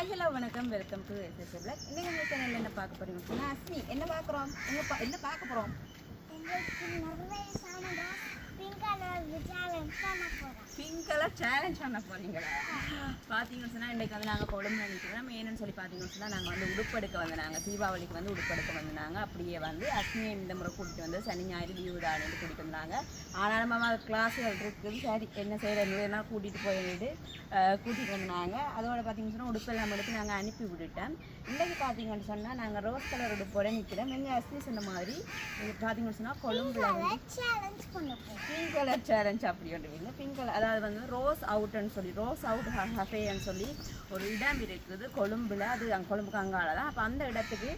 Hi hello வணக்கம் welcome to SS black. இன்னைக்கு நம்ம சேனல்ல என்ன பார்க்க போறீங்கன்னா அஸ்மி என்ன பார்க்குறோம் என்ன பார்க்க போகிறோம் பிங்க் கலர் சேலஞ்ச் பண்ண போறீங்களா? பார்த்தீங்கன்னு சொன்னால் இன்றைக்கு வந்து நாங்கள் கொழும்புல நிற்கிறோம். ஏன்னு சொல்லி பார்த்தீங்கன்னு சொன்னால் நாங்கள் வந்து உடுப்பெடுக்க வந்தாங்க, தீபாவளிக்கு வந்து உடுப்பெடுக்க வந்தாங்க. அப்படியே வந்து அஸ்மியை இந்த முறை கூட்டிகிட்டு வந்து சனி ஞாயிறு லீவு தானே கூட்டிகிட்டு வந்தாங்க. ஆனால் நம்ம கிளாஸுகள் இருக்குது, சரி என்ன செய்யறதுனா கூட்டிகிட்டு போயிட்டு கூட்டிகிட்டு வந்தாங்க. அதோட பார்த்தீங்கன்னு சொன்னால் உடுப்பெல்லாம் எடுத்து நாங்கள் அனுப்பி விட்டுட்டோம். இன்றைக்கு பார்த்தீங்கன்னு சொன்னால் நாங்கள் ரோஸ் கலர் உடுப்போட நிற்கிறோம். எங்கள் அஸ்மி சொன்ன மாதிரி பார்த்தீங்கன்னு சொன்னால் கொழும்புல வந்து பிங்க் கலர் சேலஞ்ச் அப்படி ஒன்று இல்லை. பிங்க் கலர் அதாவது வந்து ரோஸ் அவுட்டுன்னு சொல்லி ரோஸ் அவுட் ஹஃபேன்னு சொல்லி ஒரு இடம் இருக்குது கொழும்பில். அது கொழும்புக்கு அங்கால தான். அப்போ அந்த இடத்துக்கு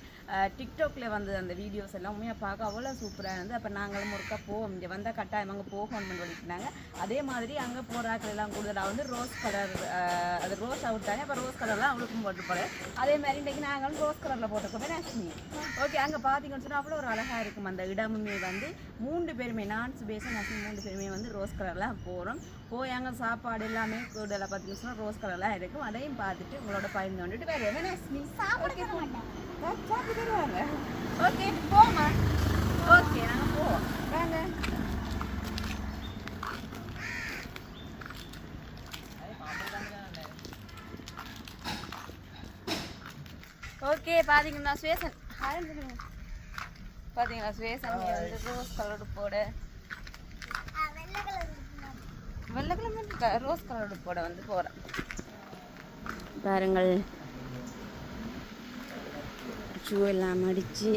டிக்டாக்ல வந்து அந்த வீடியோஸ் எல்லாம் உண்மையாக பார்க்க அவ்வளோ சூப்பராக இருந்து. அப்போ நாங்களும் ஒருக்கா போவோம், இங்கே வந்தால் கட்டாயம் அங்கே போகணும்னு சொல்லிட்டுனாங்க. அதே மாதிரி அங்கே போகிறாக்கள் எல்லாம் கூடுதலாக வந்து ரோஸ் கலர் அது ரோஸ் அவுட் தானே. அப்போ ரோஸ் கலர்லாம் அவளுக்கும் போட்டு போகிறேன். அதே மாதிரி இன்றைக்கி நாங்களும் ரோஸ் கலரில் போட்டுக்கோமே அஸ்மி. ஓகே, அங்கே பார்த்தீங்கன்னு சொன்னால் அவ்வளோ ஒரு அழகாக இருக்கும் அந்த இடமுமே. வந்து 3 பேருமே நான் சுபேஷன் அஸ்மி 3 பேருமே வந்து ரோஸ் கலரில் போகிறோம். போய் அங்கே சாப்பாடு எல்லாமே கூடுதலாக பார்த்தீங்கன்னு சொன்னால் ரோஸ் கலர்லாம் இருக்கும். அதையும் பார்த்துட்டு உங்களோட பகிர்ந்து வந்துட்டு வேறு அஸ்மி சாப்பிட்டு தருவாங்க. ஓகே போமா. ஓகே நாங்கள் போவோம் வாங்க. ஓகே பார்த்தீங்கன்னா சுவேசன் பார்த்தீங்களா சுவேசன் வந்து ரோஸ் கலர் போட வெள்ளை கலர் ரோஸ் கலர் போட வந்து போகிறேன் பாருங்கள். ஷூ எல்லாம் அடித்து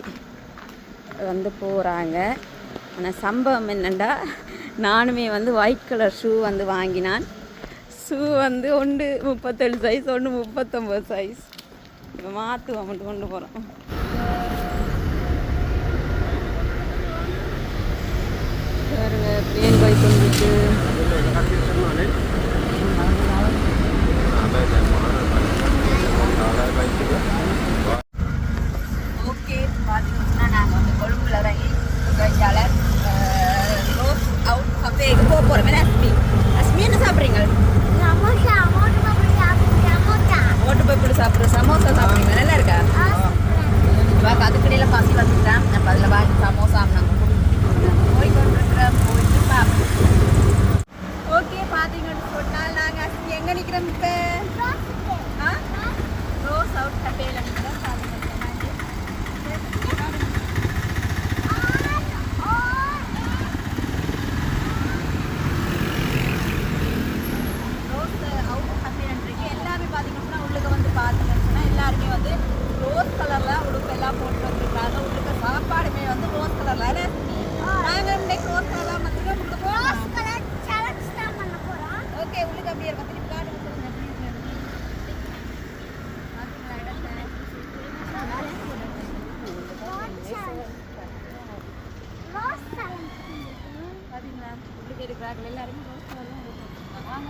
வந்து போகிறாங்க. ஆனால் சம்பவம் என்னென்னா நானுமே வந்து ஒயிட் கலர் ஷூ வந்து வாங்கினான். ஷூ வந்து ஒன்று 37 சைஸ், ஒன்று 39 சைஸ். இப்போ மாற்றுவோம் மட்டும் கொண்டு போகிறோம். பாருங்க பிளேன் பைக் வந்துட்டு ஓகே பார்த்தீங்கன்னா நாங்கள் வந்து கொழும்புல இறங்கி ரோஸ் அவுட் கஃபேக்கு போக போகிறோம். அஸ்மி அஸ்மி என்ன சாப்பிட்றீங்க? ஓட்டு போய் போட்டு சாப்பிட்றோம். சமோசா சாப்பிட்றீங்க, நல்லா இருக்கா? வாங்க அதுக்கடையில் பசி வந்துட்டேன். அப்போ அதில் வாங்கி சமோசா நாங்கள் போய் கொண்டுருக்குறோம். போயிட்டு பார்ப்போம். ஓகே பார்த்தீங்கன்னு சொன்னால் நாங்கள் அஸ்மி எங்கே நிற்கிறோம் இப்போ? ரோஸ் அவுட் கஃபேல நிற்கிறோம். எல்லாருமே வந்து ரோஸ் கலர்ல உடுப்பு எல்லாம் போட்டு வந்துருக்காங்க. உடுக்க சாப்பாடுமே வந்து ரோஸ் கலர்ல. நாங்கள் இன்னைக்கு ரோஸ் கலர் மட்டும் உங்களுக்கு ஓகே உங்களுக்கு அப்படியே இருக்கும். திருப்பி காட்டு சொல்லுங்க எப்படி இருக்கு பார்த்தீங்களா? உங்களுக்கு இருக்கிறார்கள் எல்லாருமே ரோஸ் கலர் தான் வாங்க.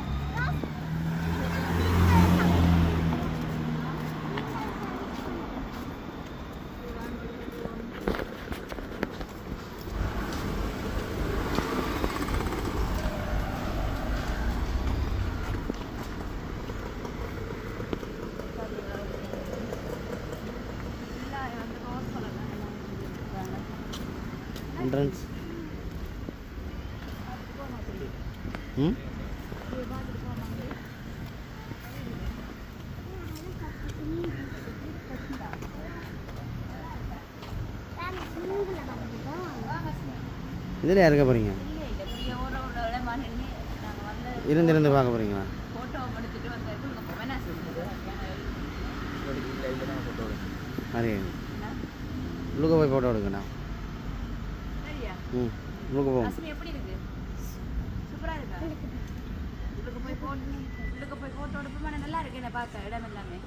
entrance இதில் இருக்க போகிறீங்க? இருந்து பார்க்க போகிறீங்களா? சரி உள்ளுக்க போய் ஃபோட்டோ எடுக்கண்ணா. உள்ளுக்க போவோம். எப்படி இருக்கு? சூப்பராக இருக்கா? உள்ளுக்க போய் ஃபோட்டோ எடுப்போமா? நல்லா இருக்கு என்ன பார்க்க இடம் எல்லாமே.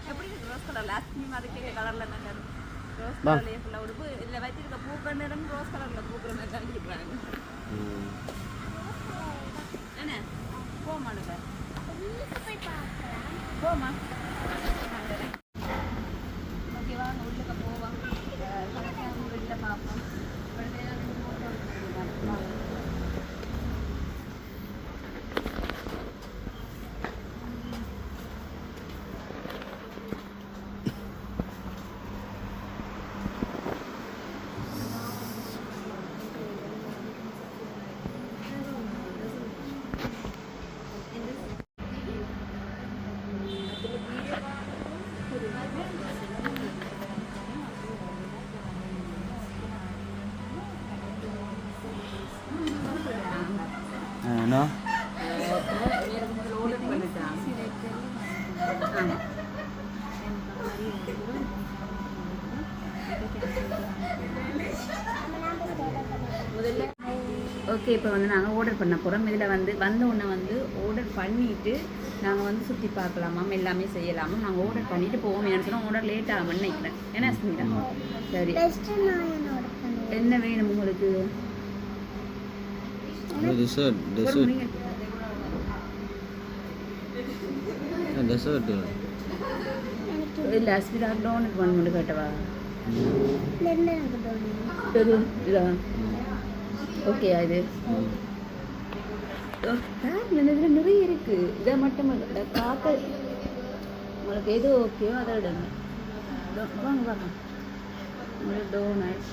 எப்படி இருக்கு? ரோஸ் கலர் லாஸ்ட் மாதிரி கேட்க கலரில் நல்லா இருக்கு. ரோஸ் கலர்லேயே ஃபுல்லாக உடுப்பு இதில் வச்சிருக்க பூக்கள் நிறம் ரோஸ் கலரில் பூக்கிற மாதிரி தான் இருக்கிறாங்க. என்ன போமானுங்க போமா. ஓகேவா உள்ளுக்க போவோம். வெளியில் பார்ப்போம். என்ன ஆர்டர் பண்ணிட்டான். ஆமாம். ஓகே, இப்போ வந்து நாங்கள் ஆர்டர் பண்ண போகிறோம். இதில் வந்து வந்த உடனே வந்து ஆர்டர் பண்ணிவிட்டு நாங்கள் வந்து சுற்றி பார்க்கலாமாம், எல்லாமே செய்யலாமா. நாங்கள் ஆர்டர் பண்ணிவிட்டு போவோம். ஏன்னு சொன்னால் ஆர்டர் லேட் ஆகும்னு நினைக்கிறேன். என்ன ஸ்மிதா? சரி, என்ன வேணும் உங்களுக்கு? டெசர்ட் இல்லை ஸ்மிதா டோனட் வேணும்னு கேட்டவா? இதா ஓகே. இது இதில் நிறைய இருக்குது. இதை மட்டும் இல்லை, காக்கல் உங்களுக்கு எது ஓகேயோ அதை விடுங்க. வாங்க வாங்க. டோனட்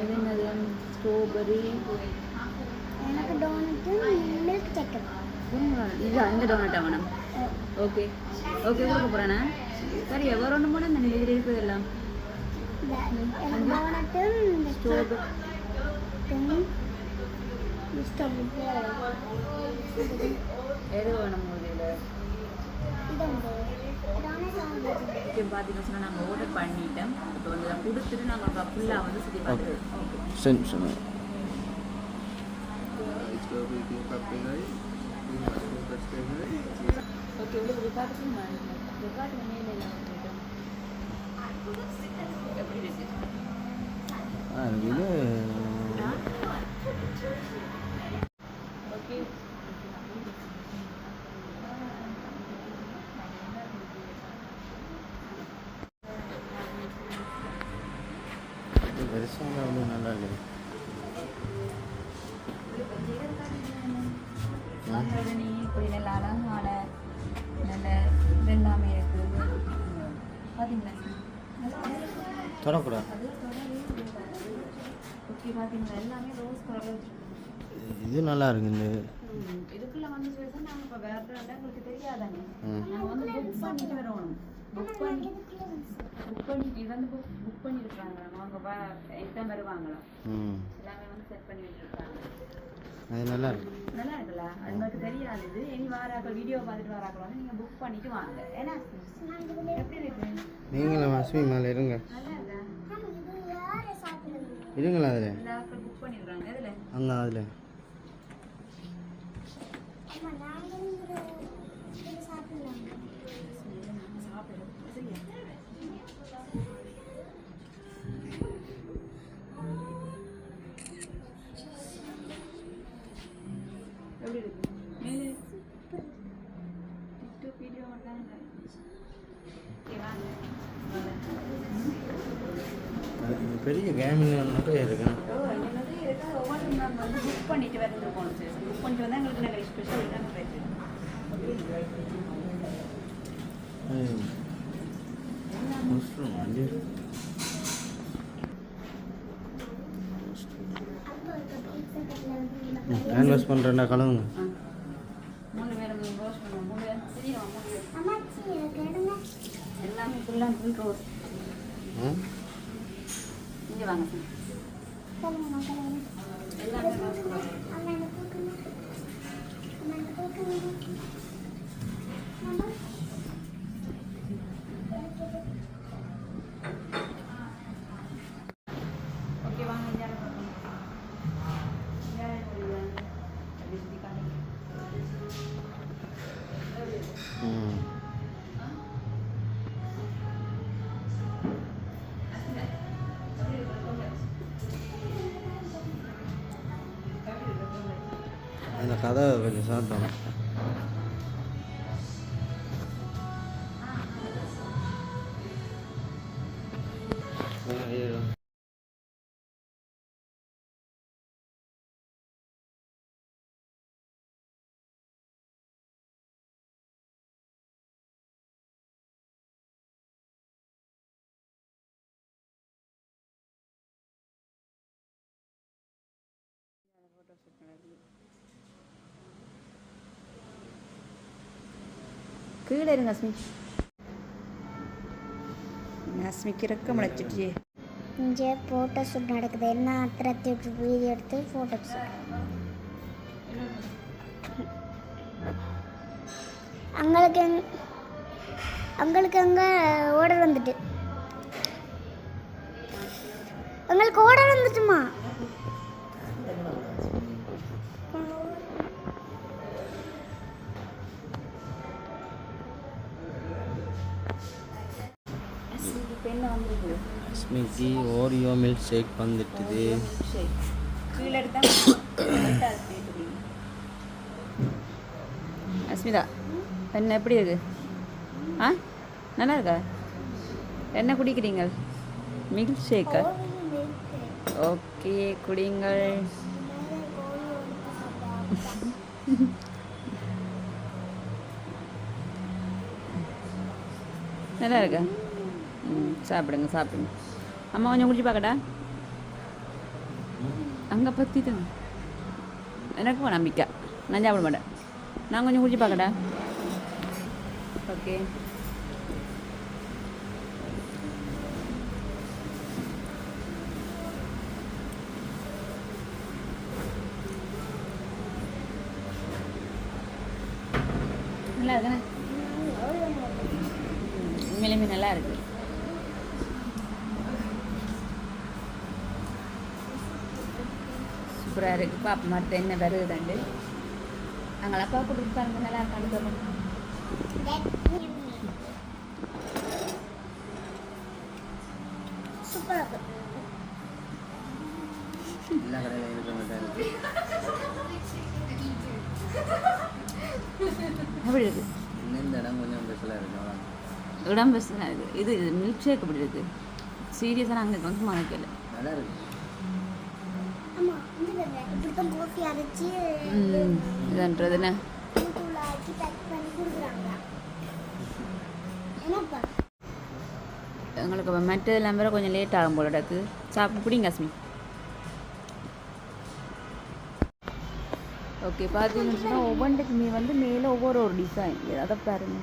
இது என்னது? ஸ்ட்ராபெரி. எனக்கு டோனட்டு மில்க் சக்கரை. இது அந்த டோனட்டா வேணும்? ஓகே ஓகே, கொடுக்க போகிறேண்ணா. சரி, எவ்வளோ ஒன்று போனால் இந்த நிலையில் இருக்குது எல்லாம். டோனட்டு ஸ்ட்ராபெரி எது வேணும் இதில்? இப்போ பார்த்தீங்கன்னா சொன்னால் நாங்கள் ஆர்டர் பண்ணிட்டோம். இப்போ வந்து அதை கொடுத்துட்டு நாங்கள் ஃபுல்லாக வந்து சுற்றி பார்த்துட்டு ஓகே. சரி. ஓகே, உங்களுக்கு காட்டுமா? காட்டு மேலே எப்படி இருக்கு? இது ஓகே. பெருசாக அவ்வளோ நல்லா இருக்குது. இப்படி நல்ல அழகான நல்ல இதெல்லாமே இருக்குது. பார்த்தீங்களா? தொடக்கூடாது. ஓகே, பார்த்தீங்களா? எல்லாமே ரோஸ் கலர். இது நல்லா இருக்கு. இந்த இதுக்குள்ள வந்து பேச நாங்கள் இப்போ வேற உங்களுக்கு தெரியாதாங்க. நாங்கள் வந்து புக் பண்ணிட்டு வரணும். புக் பண்ணி இது வந்து புக் பண்ணியிருக்காங்க. அவங்க எக்ஸாம் வருவாங்களா, எல்லாமே வந்து செட் பண்ணி வச்சுருக்காங்க. அது நல்லா இருக்கு. நல்லா இருக்குல்ல? அது உங்களுக்கு தெரியாது. இது இனி வாராக்கள் வீடியோ பார்த்துட்டு வாராக்கள் வந்து நீங்கள் புக் பண்ணிட்டு வாங்க. ஏன்னா எப்படி இருக்கு? நீங்களும் அஸ்மி மேலே இருங்க. நல்லா இருக்கா? இருங்களா அதில்? எல்லா ஆட்கள் புக் பண்ணியிருக்காங்க. அதில் அங்கே அதில் எப்படி இருக்கு? மேலே டிக்டாக் வீடியோ வந்தாங்க. பெரிய கேமிங் மட்டும் இருக்கு. ஒவ்வொன்றும் நாங்கள் வந்து புக் பண்ணிட்டு வந்துருக்கோம். புக் பண்ணிட்டு வந்தால் எங்களுக்கு நாங்கள் ஸ்பெஷல் தான் ப்ரைஸ். மஷ்ரூம் அஞ்சு கேன்வாஸ் பண்ணுறேன்டா கலவுங்க. 3 பேரும் ரோஸ் பண்ணுவோம். 3 பேரும் சரியா? 3 பேர் எல்லாமே ஃபுல் ரோஸ். இங்கே வாங்க சார். எல்லாமே ரோஸ் கலர். ஓகே, வாங்க. அந்த கதை கொஞ்சம் சாப்பிட்டோம். கீழே இருங்க ஸ்மித். அஸ்மிக்கு இறக்க முளைச்சிட்டு இங்கே ஃபோட்டோ ஷூட் நடக்குது. என்ன அத்திரத்தி வீடியோ எடுத்து ஃபோட்டோ ஷூட். அவங்களுக்கு அங்கே ஆர்டர் வந்துட்டு. உங்களுக்கு ஆர்டர் வந்துட்டுமா? என்ன வந்துருக்கு? அஸ்மிக்கு ஓரியோ மில்க் ஷேக் வந்துட்டுது. கீழே எடுத்தா அஸ்மிதா என்ன எப்படி இருக்கு? ஆ நல்லா இருக்கா? என்ன குடிக்கிறீங்க? Milk Sheikha? ஓகே குடிங்கள். நல்லா இருக்கா? சாப்பிடுங்க சாப்பிடுங்க. அம்மா கொஞ்சம் குடிச்சு பார்க்கட்டா? அங்கே பற்றிட்டுங்க எனக்கு நம்பிக்கை. நான் சாப்பிட மாட்டேன். நான் கொஞ்சம் குடிச்சு பார்க்கட்டா? ஓகே நல்லா இருக்குண்ணே. உண்மையிலுமே நல்லா இருக்கு. சூப்பராக இருக்குது. பாப்பா மற்ற என்ன வருதுண்டு நாங்கள் அப்பா கொடுத்து பாருங்க. நல்லா இருக்கான்னு சொல்லுங்க. சூப்பராக இருக்கு. எல்லா கடையிலும் இருக்க மாட்டாரு. எப்படி இருக்குது? இந்த இடம் கொஞ்சம் ஸ்பெஷலாக இருக்கு. இடம் பெஸ்ட்டாக இருக்குது. இது மில்க் ஷேக் எப்படி இருக்குது? சீரியஸாக நாங்கள் வந்து மறக்கல. நல்லா இருக்கு. ஆமாம், இப்படித்தான் காஃபி அரைச்சி இதுன்றதுன்னு தூள் ஆக்கி பேக் பண்ணி கொடுக்குறாங்க. என்னப்பா எங்களுக்கு மற்றதெல்லாம் வேறு கொஞ்சம் லேட் ஆகும் போல இடக்கு. சாப்பிட்டு பிடிங்க அஸ்மி. ஓகே பார்த்தீங்கன்னு சொன்னால் ஒவ்வொன்றுக்குமே வந்து மேலே ஒவ்வொரு ஒரு டிசைன். அதை பாருங்க.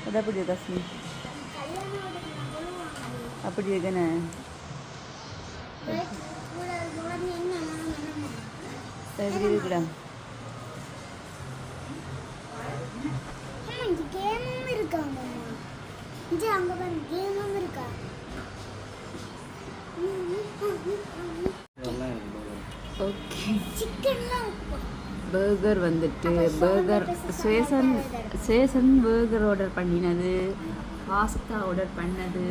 அதை அப்படி இருக்கு அஸ்மி? அப்படி இருக்குண்ணே. எப்படி இருக்குடா? கேமும் இருக்காங்க. அங்கே பாருங்க கேமும் இருக்கா. ஓகே சிக்கன்லாம் பர்கர் வந்துட்டு பர்கர் சேசன் பர்கர் ஆர்டர் பண்ணினது. பாஸ்தா ஆர்டர் பண்ணது.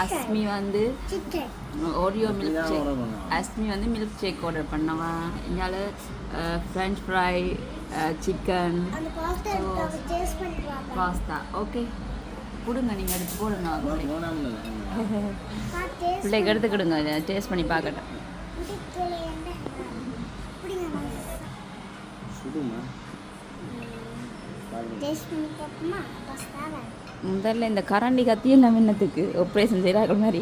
அஸ்மி வந்து சிக்கன் ஓரியோ மில்க் ஷேக். அஸ்மி வந்து மில்க் ஷேக் ஆர்டர் பண்ணவா. இங்கால ஃப்ரெஞ்ச் ஃப்ரை சிக்கன் அந்த பாஸ்தா டேஸ்ட் பண்ணி பார்க்கலாம். பாஸ்தா. ஓகே கொடுங்க, நீங்கள் எடுத்து போடுங்க. டேஸ்ட் பிள்ளைக்கு எடுத்துக்கிடுங்க, டேஸ்ட் பண்ணி பார்க்கட்டும். சுடுமா? டேஸ்ட் பண்ணி பார்ப்போமா? பாஸ்தாவை முதல்ல இந்த கரண்டி கத்தியெல்லாம் என்னத்துக்கு ஆப்ரேஷன் செய்கிறார்கள் மாதிரி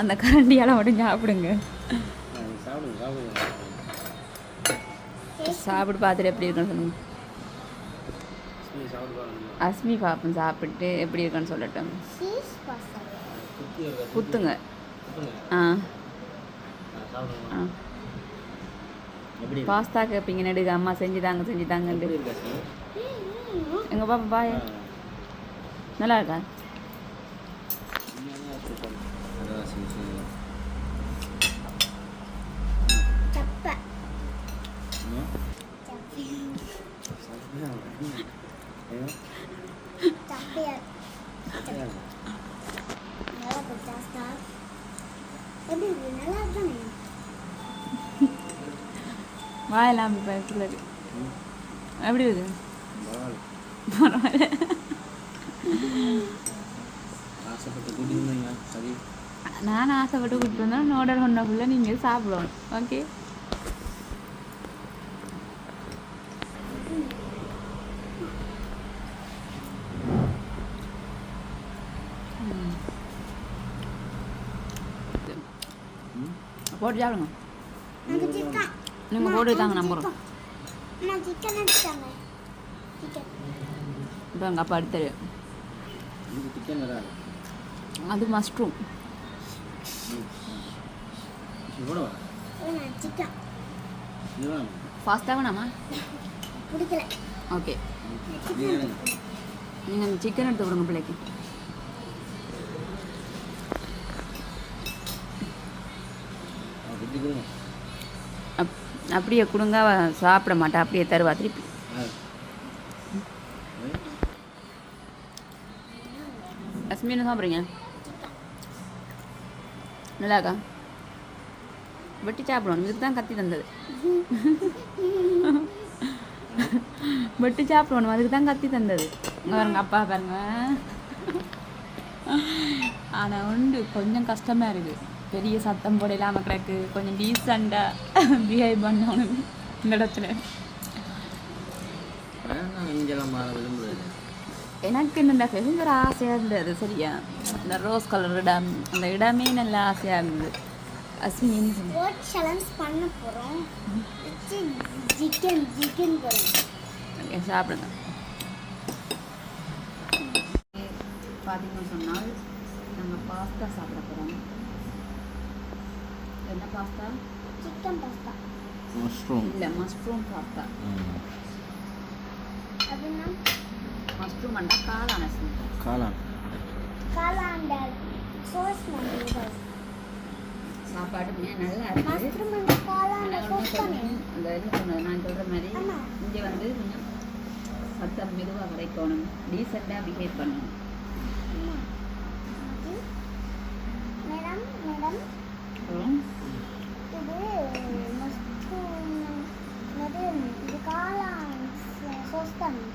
அந்த கரண்டியால் மட்டும் சாப்பிடுங்க. சாப்பிட்டு பார்த்துட்டு எப்படி இருக்குன்னு சொல்லுங்க. அஸ்மி பாப்பன் சாப்பிட்டு எப்படி இருக்குன்னு சொல்லட்டும். குத்துங்க. ஆ ஆ பாஸ்தா கேட்பீங்க நடுங்க. அம்மா செஞ்சு தாங்கன்ட்டு எங்கள் பாப்பா பாய் நல்லா இருக்கா? வாயெல்லாம் அப்படி இருக்கு. எப்படி இருக்கு? பரவாயில்ல. நான் ஆசைப்பட்டு கூப்பிட்டு வந்தேன். ஆர்டர் பண்ணக்குள்ள நீங்கள் சாப்பிடணும். ஓகே போட்டு சாப்பிடுங்க. நீங்கள் போட்டு தாங்க நம்புகிறோம். இப்போ எங்கள் அப்பா அடுத்தது சிக்கன் வராது. அது மஷ்ரூம். இவ்வளோ சிக்கன் இதுதான் ஃபாஸ்ட்டாக வேணாமா? பிடிக்கல. ஓகே, நீங்கள் அந்த சிக்கன் எடுத்து விடுங்க பிள்ளைக்கு. குட்டி கொடுங்க. அப்படியே கொடுங்க, அவ சாப்பிட மாட்டா, அப்படியே தருவா திருப்பி. அஸ்மி என்ன சாப்பிட்றீங்க? நல்லாக்கா? வெட்டி சாப்பிடணும், இதுக்கு தான் கத்தி தந்தது. வெட்டி சாப்பிடணும், அதுக்கு தான் கத்தி தந்தது. இங்கே பாருங்க, அப்பா பாருங்க. ஆனால் உண்டு கொஞ்சம் கஷ்டமாக இருக்குது. பெரிய சத்தம் போட இல்லாமல் கிடக்கு. கொஞ்சம் டீசெண்டாக பிஹேவ் பண்ணணும் இந்த இடத்துல. இங்கெல்லாம் மாற விரும்புறது. எனக்கு இந்த ஃபெஸ்டிவல் ஆசையாக இருந்தது. சரியா, இந்த ரோஸ் கலர் இடம், அந்த இடமே நல்லா ஆசையாக இருந்தது. அஸ்மின் ஸ்போர்ட் சேலஞ்ச் பண்ண போகிறோம். சிக்கன் போகிறோம். ஓகே, சாப்பிடுங்க. பார்த்தீங்கன்னு சொன்னால் நாங்கள் பாஸ்தா சாப்பிட போகிறோம். என்ன பாஸ்தா? Chicken pasta. மஷ்ரூம் இல்லை, மஷ்ரூம் பாஸ்தா. அதுனா மஷ்ரூம் அண்டா காளான காளான் காளான் சோஸ் மாதிரி சாப்பாடு நல்லா இருக்குது. மஷ்ரூம் அண்ட் காளான் சோஸ் பண்ணி அந்த என்ன சொன்னது நான் சொல்கிற மாதிரி இங்கே வந்து கொஞ்சம் சத்தம் மெதுவாக கிடைக்கணும், டீசெண்டாக பிஹேவ் பண்ணணும். மேடம் மேடம் அப்புறம் இது மஷ்ரூம் இது காளான் சோஸ் பண்ணி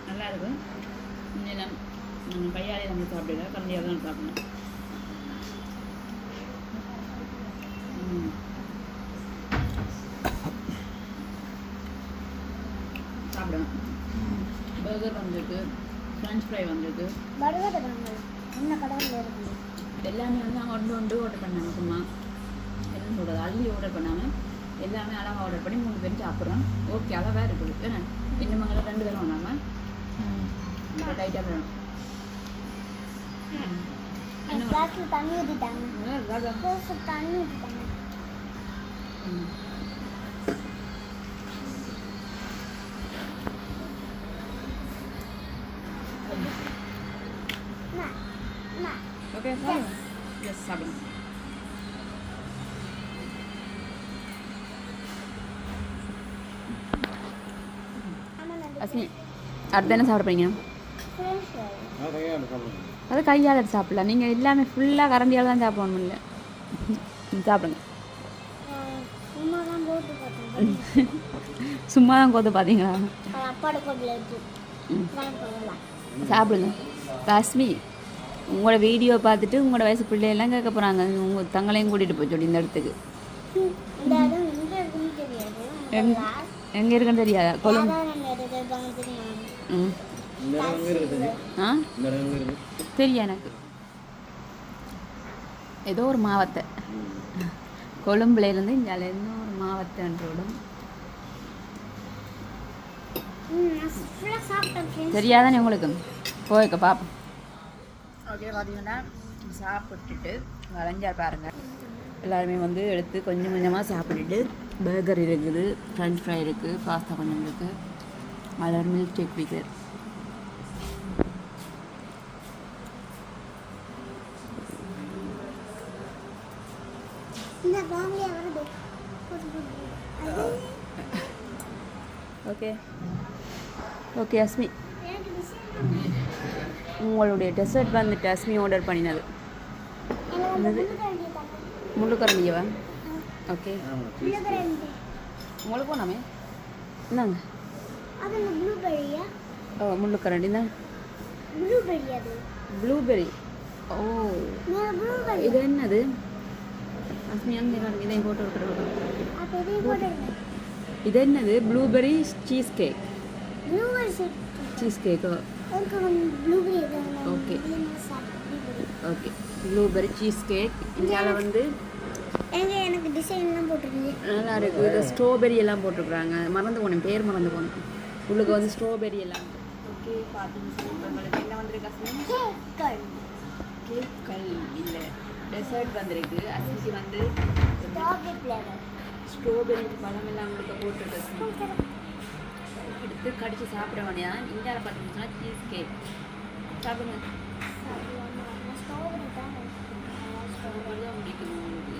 நல்லா இருக்கும். இன்னும் நம்ம கையாலே நம்ம சாப்பிடல, கம்மியாக தான் சாப்பிடணும். சாப்பிடணும். பர்கர் வந்திருக்கு, ஃப்ரெஞ்ச் ஃப்ரை வந்திருக்கு. பர்கர் வாங்க என்ன கடையில் இருக்குது. எல்லாமே வந்து நாங்கள் ஒன்று ஆர்டர் பண்ணாங்க. சும்மா என்ன சொல்கிறது, அள்ளி ஆர்டர் பண்ணாமல் எல்லாமே அளவாக ஆர்டர் பண்ணி 3 பேரும் சாப்பிட்றோம். ஓகே, அளவாக இருக்குது. ஏன்னா இன்னும் மகளை 2 பேரும் வேணாமல் டைட்டாக வேணும். கிளாஸில் தண்ணி ஊற்றிட்டாங்க. கிளாஸில் தண்ணி ஊற்றிட்டாங்க. ஓகே, எஸ் சாப்பிடுங்க. அஸ்மி, அடுத்து என்ன சாப்பிட்றீங்க? அது கையால் எடுத்து சாப்பிடலாம். நீங்கள் எல்லாமே ஃபுல்லாக கரண்டியால் தான் சாப்பிடணும். இல்லை, சாப்பிடுங்க. சும்மா தான் கோத்து பார்த்தீங்களா? சாப்பிடுங்க. காஸ்மி, உங்களோட வீடியோ பார்த்துட்டு உங்களோட வயசு பிள்ளையெல்லாம் கேட்க போகிறாங்க. உங்கள் தங்களையும் கூட்டிகிட்டு போய் சொல்லி இந்த இடத்துக்கு. எங்கே இருக்குன்னு தெரியாதா? கொழும்பு. தெரியா எனக்கு. ஏதோ ஒரு மாவத்தை, கொழும்புலேருந்து இங்கே ஒரு மாவட்டன்றோடும் தெரியாதானே உங்களுக்கு? போய்க்க பார்ப்போம். ஓகே, பார்த்தீங்கன்னா சாப்பிட்டுட்டு வளைஞ்சா பாருங்கள். எல்லாருமே வந்து எடுத்து கொஞ்சம் கொஞ்சமாக சாப்பிட்டுட்டு பர்கர் இருக்குது, ஃப்ரெஞ்ச் ஃப்ரை இருக்குது, பாஸ்தா கொஞ்சம் இருக்குது, மலர் மில்க் ஷேக் குடிக்கிறது. ஓகே ஓகே அஸ்மி, உங்களுடைய டெசர்ட் வந்துட்டு அஸ்மி ஆர்டர் பண்ணினது முள்ளுக்கரண்டியவா? ஓகே, உங்களுக்கு போனாமே என்னங்க? ஓ, முள்ளுக்கரண்டி தான். ப்ளூபெரி. ஓ, இது என்னது அஸ்மி? அங்கே இதையும் போட்டு விட்டுருவோம். இது என்னது? Blueberry cheesecake. சீஸ் கேக்கோ? Okay okay, blueberry cheesecake. இந்தியாவில் வந்து எனக்கு டிசைன்லாம் போட்டிருக்கு, நல்லா இருக்குது. இது ஸ்ட்ராபெரி எல்லாம் போட்டிருக்குறாங்க. மறந்து போனேன், பேர் மறந்து போனேன். உள்ளுக்கு வந்து ஸ்ட்ராபெரி எல்லாம் ஓகே பார்த்தீங்கன்னா இப்போ உங்களுக்கு என்ன வந்திருக்கு அஸ்மி கேக்கள் கேக்கள் இல்லை டெசர்ட் வந்திருக்கு அஸ்மிக்கு வந்து ஸ்ட்ராபெரி ஃப்ளேவர் ஸ்ட்ராபெரி பழமெல்லாம் உங்களுக்கு போட்டுருக்கு எடுத்து கடிச்சு சாப்பிட வேண்டியதான் இந்தியாவில் பார்த்தீங்கன்னா சீஸ் கேக் சாப்பிடுங்க ஸ்ட்ராபெரி தான் ஸ்ட்ராபெரி தான் பிடிக்கும் உங்களுக்கு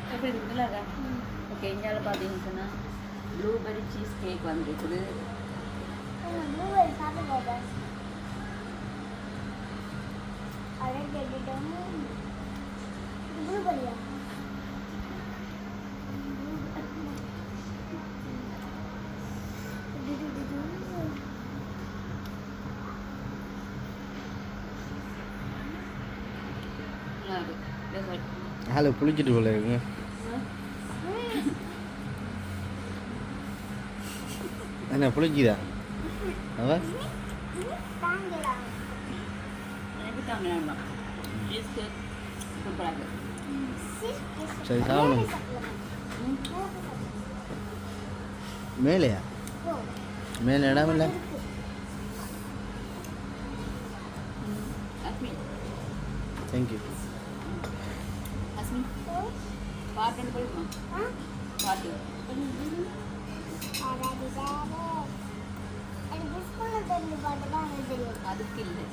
எப்படி இருக்குல்ல ஓகே இந்தியாவில் பார்த்தீங்கன்னு சொன்னால் ப்ளூபெர்ரி சீஸ் கேக் வந்துருக்குது ப்ளூபெர்ரி சாப்பிடுங்க அழகு எடுத்துட்டோம் ப்ளூபெர்ரியா நல்லா இருக்கு டெசர்ட் ஹலோ புளிச்சிட்டு போல இருக்குங்க என்ன புளிக்குதா அவ தாங்கடா எனக்கு தாங்க வேண்டாம் சீஸ் கேக் சூப்பராக இருக்கு சரி சாப்பிடுங்க மேலேயா மேலே இடம் இல்லை அஸ்மி தேங்க்யூ அஸ்மி பாட்டு போயிருமா பாட்டு எனக்கு ஸ்கூலில் தெரிஞ்ச பாட்டு தான் எனக்கு தெரியும் அதுக்கு இல்லை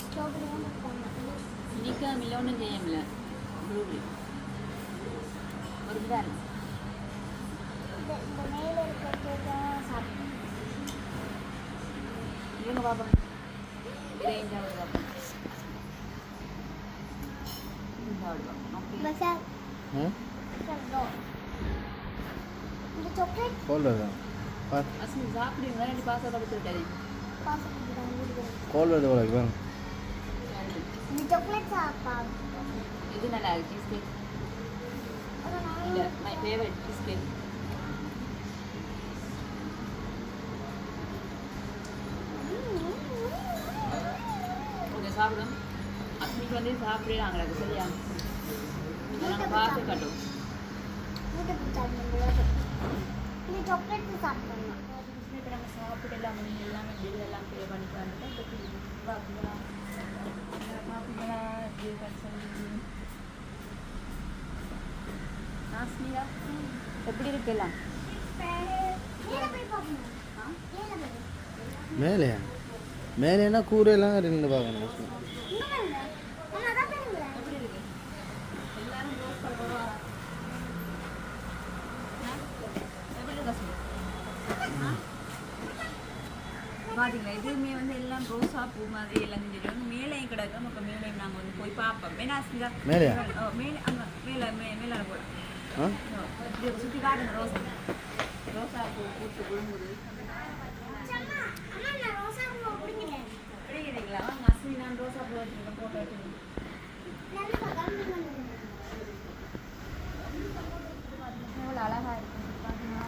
ஸ்ட்ராபெரி தான் கொடுத்தாங்க இன்னைக்கு மில்லோன்னு செய்யல ப்ளூபெரி ஒரு தான் இந்த மேலே இருக்க கேக்கெல்லாம் சாப்பிட்டேன் இவங்க பார்ப்போம் ரேஞ்சாவது பார்ப்போம் ஓகே மசால் ம் இந்த சாக்லேட் கோல்டு தான் அஸ்மி சாப்பிடுவீங்களா ரெண்டு பாஸ்வேர்ட் கொடுத்துருக்காரு கோல்டு போல வேணும் இந்த சாக்லேட் சாப்பிட்டா இது நல்லா இருக்கு சீஸ் கேக் இல்லை my favourite cheese cake okay சாப்பிடும் அஸ்மிக்கு வந்து சாப்பிடுறாங்க சரியா நாங்கள் பார்த்து காட்டும் இந்த சாக்லேட் சாப்பிட்டோம் இப்போ நாங்கள் சாப்பிட்டு எல்லாம் முடிஞ்சு எல்லாமே பில் எல்லாம் பே பண்ணி பார்த்துட்டு பார்ப்பீங்களா பார்ப்பீங்களா நாஸ்மியா எப்படி இருக்கலாம் மேலேயா மேலேனா கூரையெல்லாம் ரெண்டு பார்க்கணும் எப்படி இருக்கு எல்லாரும் ரோஸ் பண்ணுறோம் எப்படி இருக்கா சொல்லு பார்த்தீங்களா எதுவுமே வந்து எல்லாம் ரோஸா பூ மாதிரி எல்லாம் செஞ்சுட்டு வந்து மேலேயும் கிடக்கு நமக்கு மேலேயும் நாங்கள் வந்து போய் பார்ப்போம் மேனாஸ்மிதா மேலேயா? மேலே அங்கே மேலே மேலே போல ஆ சுற்றி காட்டுங்க ரோஸ் ரோசா பூ பூத்து விழுங்குது பிடிக்கிறீங்களா அஸ்மி நான் ரோசா பூ வச்சுருக்கேன் போட்டோ வச்சுருக்கேன் எவ்வளோ அழகாக இருக்கு பார்த்தீங்கன்னா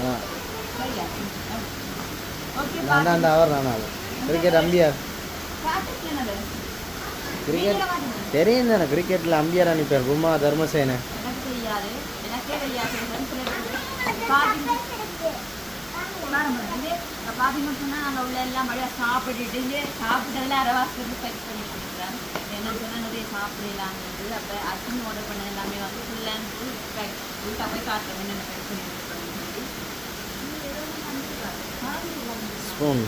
ஆ சரியா ஓகே நான் தான் அவர் நானும் கிரிக்கெட் அம்பியார் பார்த்துருக்கேன் அது. கிரிக்கெட் தெரியும் தானே கிரிக்கெட்டில் அம்பியார் அனுப்பியார் கும்மா தர்மசேன. எனக்கு தெரியாது, எனக்கே தெரியாது. பார்த்தீங்கன்னு சொன்னால் நாங்கள் உள்ள எல்லாம் மழையாக சாப்பிட்டுட்டு சாப்பிட்டதில் அரைவாசி வந்து பேக் பண்ணிட்டு இருக்கிறேன். என்னன்னு சொன்னால் நிறைய சாப்பிடலான்னு அப்போ அரிசி ஆர்டர் பண்ண எல்லாமே வந்து ஃபுல் அண்ட் ஃபுல் பேக் ஃபுல்லாக போய் காட்டுறோம் என்னென்ன பேக் பண்ணிட்டு ஸ்பூன்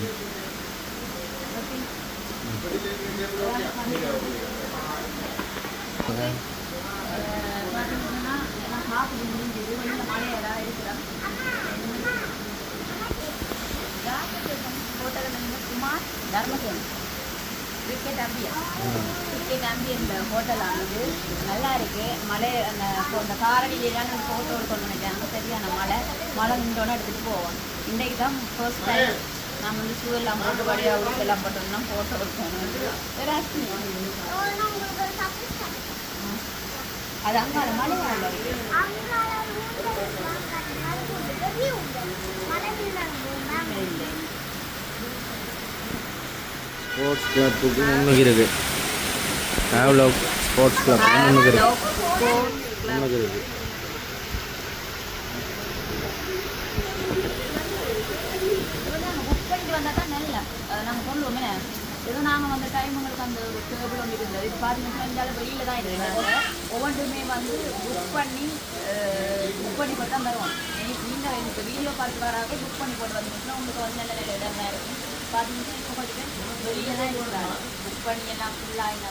பார்த்தீங்கன்னா எல்லாம் சாப்பிட்டு முடிஞ்சது வெளியில் மழையாக இருக்கிறேன். ஹோட்டலில் குமார் தர்மசேன் கிரிக்கெட் அம்பியர் ஹோட்டல் ஆனது நல்லா இருக்கு. மழை அந்த காரணிலாம் நம்ம ஃபோட்டோ எடுக்கணும்னு நினைக்கிறாங்க. சரியான மழை நின்றோன்னு எடுத்துகிட்டு போவோம். இன்றைக்கு தான் ஃபர்ஸ்ட் டைம் நம்ம வந்து ஷூ எல்லாம் போட்டு வழியாக உடுப்பெல்லாம் போட்டோம்னா ஃபோட்டோ எடுக்கணும். அது அங்கால மழையால இருக்கு. ஸ்போர்ட்ஸ் கிளப்புக்கு முன்னுக்கு இருக்கு. ஹேவ்லாக் ஸ்போர்ட்ஸ் கிளப் முன்னுக்கு இருக்கு. புக் பண்ணிட்டு வந்தால் தான் நல்ல நாங்கள் சொல்லுவோமே. ஏதோ நாங்கள் வந்த டைம் உங்களுக்கு அந்த ஒரு டேபிள் ஒன்று இருந்தது. இது பார்த்தீங்கன்னா இந்த வெளியில் தான் இருந்தாங்க. ஒவ்வொன்றுமே வந்து புக் பண்ணி போட்டு தான் தருவோம். நீங்கள் எனக்கு வீடியோ பார்த்து வராங்க புக் பண்ணி போட்டு வந்தீங்கன்னா உங்களுக்கு வந்து நல்ல நல்ல இடமா இருக்கும். பார்த்தீங்கன்னா இப்போ கொஞ்சம் வெளியில் தான் இருக்கிறாங்க. புக் பண்ணி எல்லாம் ஃபுல்லாக என்ன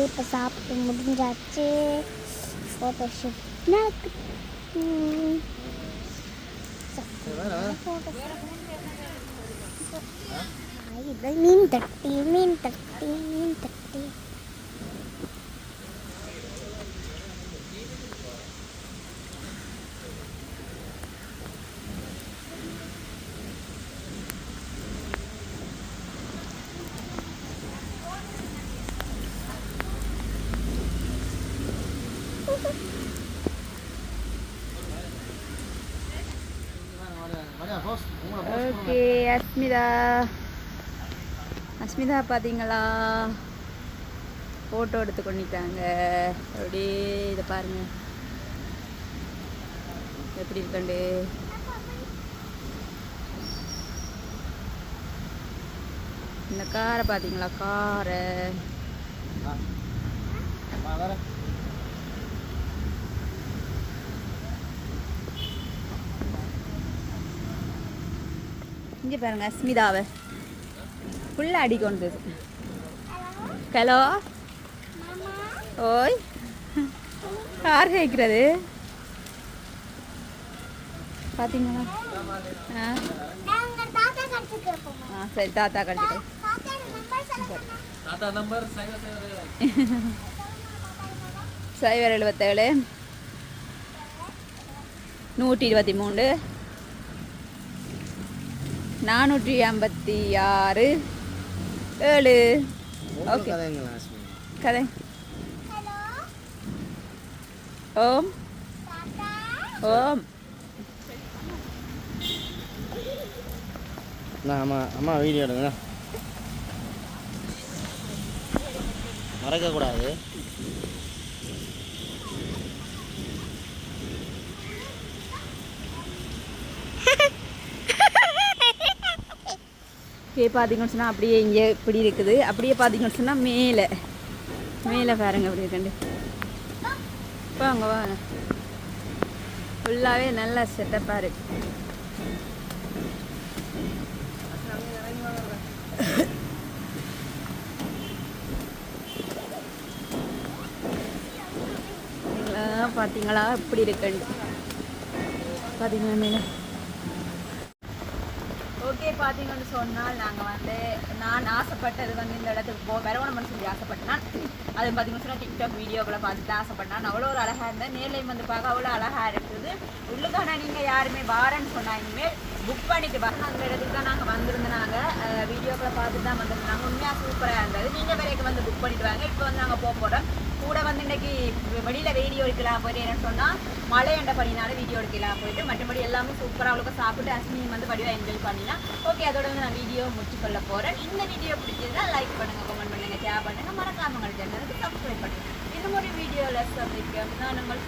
இப்போ சாப்பிட்டு முடிஞ்சாச்சு. ஃபோட்டோ ஷூட் நடக்குது. மீன் தட்டி மீன் தட்டி மீன் தட்டி. ஓகே அஸ்மிதா பார்த்தீங்களா ஃபோட்டோ எடுத்து கொண்டுட்டாங்க. அப்படியே இதை பாருங்க எப்படி இருக்கண்டு. இந்த காரை பார்த்தீங்களா காரை. இங்கே பாருங்க அஸ்மிதாவை ஃபுல்லாக அடிக்கொண்டு. ஹலோ ஓய் கார் கேட்குறது பார்த்தீங்களா? சரி தாத்தா கடிச்சிட்டு சைவர் 77 123 456 7. ஓகே கதை. ஓம் ஓம். அம்மா வீடியோ எடுங்க, மறக்கக்கூடாது. பார்த்தீங்கன்னு சொன்னால் அப்படியே இங்கே இப்படி இருக்குது. அப்படியே பார்த்தீங்கன்னு சொன்னால் மேலே மேலே பாருங்க அப்படி இருக்கண்டு. வாங்க வாங்க ஃபுல்லாகவே நல்ல செட்டப்பாக இருக்கு. பார்த்தீங்களா இப்படி இருக்குண்டு பார்த்தீங்களா மேலே. ஓகே ஓகே பார்த்தீங்கன்னு சொன்னால் நாங்கள் வந்து நான் ஆசைப்பட்டது வந்து இந்த இடத்துக்கு வரவணும்னு சொல்லி ஆசைப்பட்டேன். அது பார்த்தீங்கன்னு சொன்னால் டிக்டாக் வீடியோக்களை பார்த்துட்டு ஆசைப்பட்டேன். அவ்வளோ ஒரு அழகாக இருந்தேன். நேர்லையும் வந்து பார்க்க அவ்வளோ அழகாக இருக்குது. உள்ளுக்கான நீங்கள் யாருமே வாரன்னு சொன்னால் இனிமேல் புக் பண்ணிட்டு வரணும். அந்த இடத்துக்கு தான் நாங்கள் வந்திருந்தாங்க. வீடியோக்களை பார்த்துட்டு தான் வந்திருந்தாங்க. உண்மையாக சூப்பராக இருந்தது. நீங்கள் வரைக்கும் வந்து புக் பண்ணிட்டு வாங்க. இப்போ வந்து நாங்கள் போகிறோம். கூட வந்து இன்றைக்கி வெளியில் வீடியோ எடுக்கலாம் போயிட்டு என்னன்னு சொன்னால் மழை என்ற பண்ணினால வீடியோ எடுக்கலாம் போயிட்டு மற்றபடி எல்லாமே சூப்பராக அவளுக்கு சாப்பிட்டு அஸ்மியும் வந்து வடிவாக என்ஜாய் பண்ணினா. ஓகே, அதோட வந்து நான் வீடியோ முடிச்சுக்கொள்ள போகிறேன். இந்த வீடியோ பிடிச்சதுன்னா லைக் பண்ணுங்கள், கமெண்ட் பண்ணுங்கள், ஷேர் பண்ணுங்கள், மறக்காம உங்கள் சேனலுக்கு சப்ஸ்கிரைப் பண்ணுங்கள். இன்னும் ஒரு வீடியோவில் சந்திக்கும் நான் உங்கள்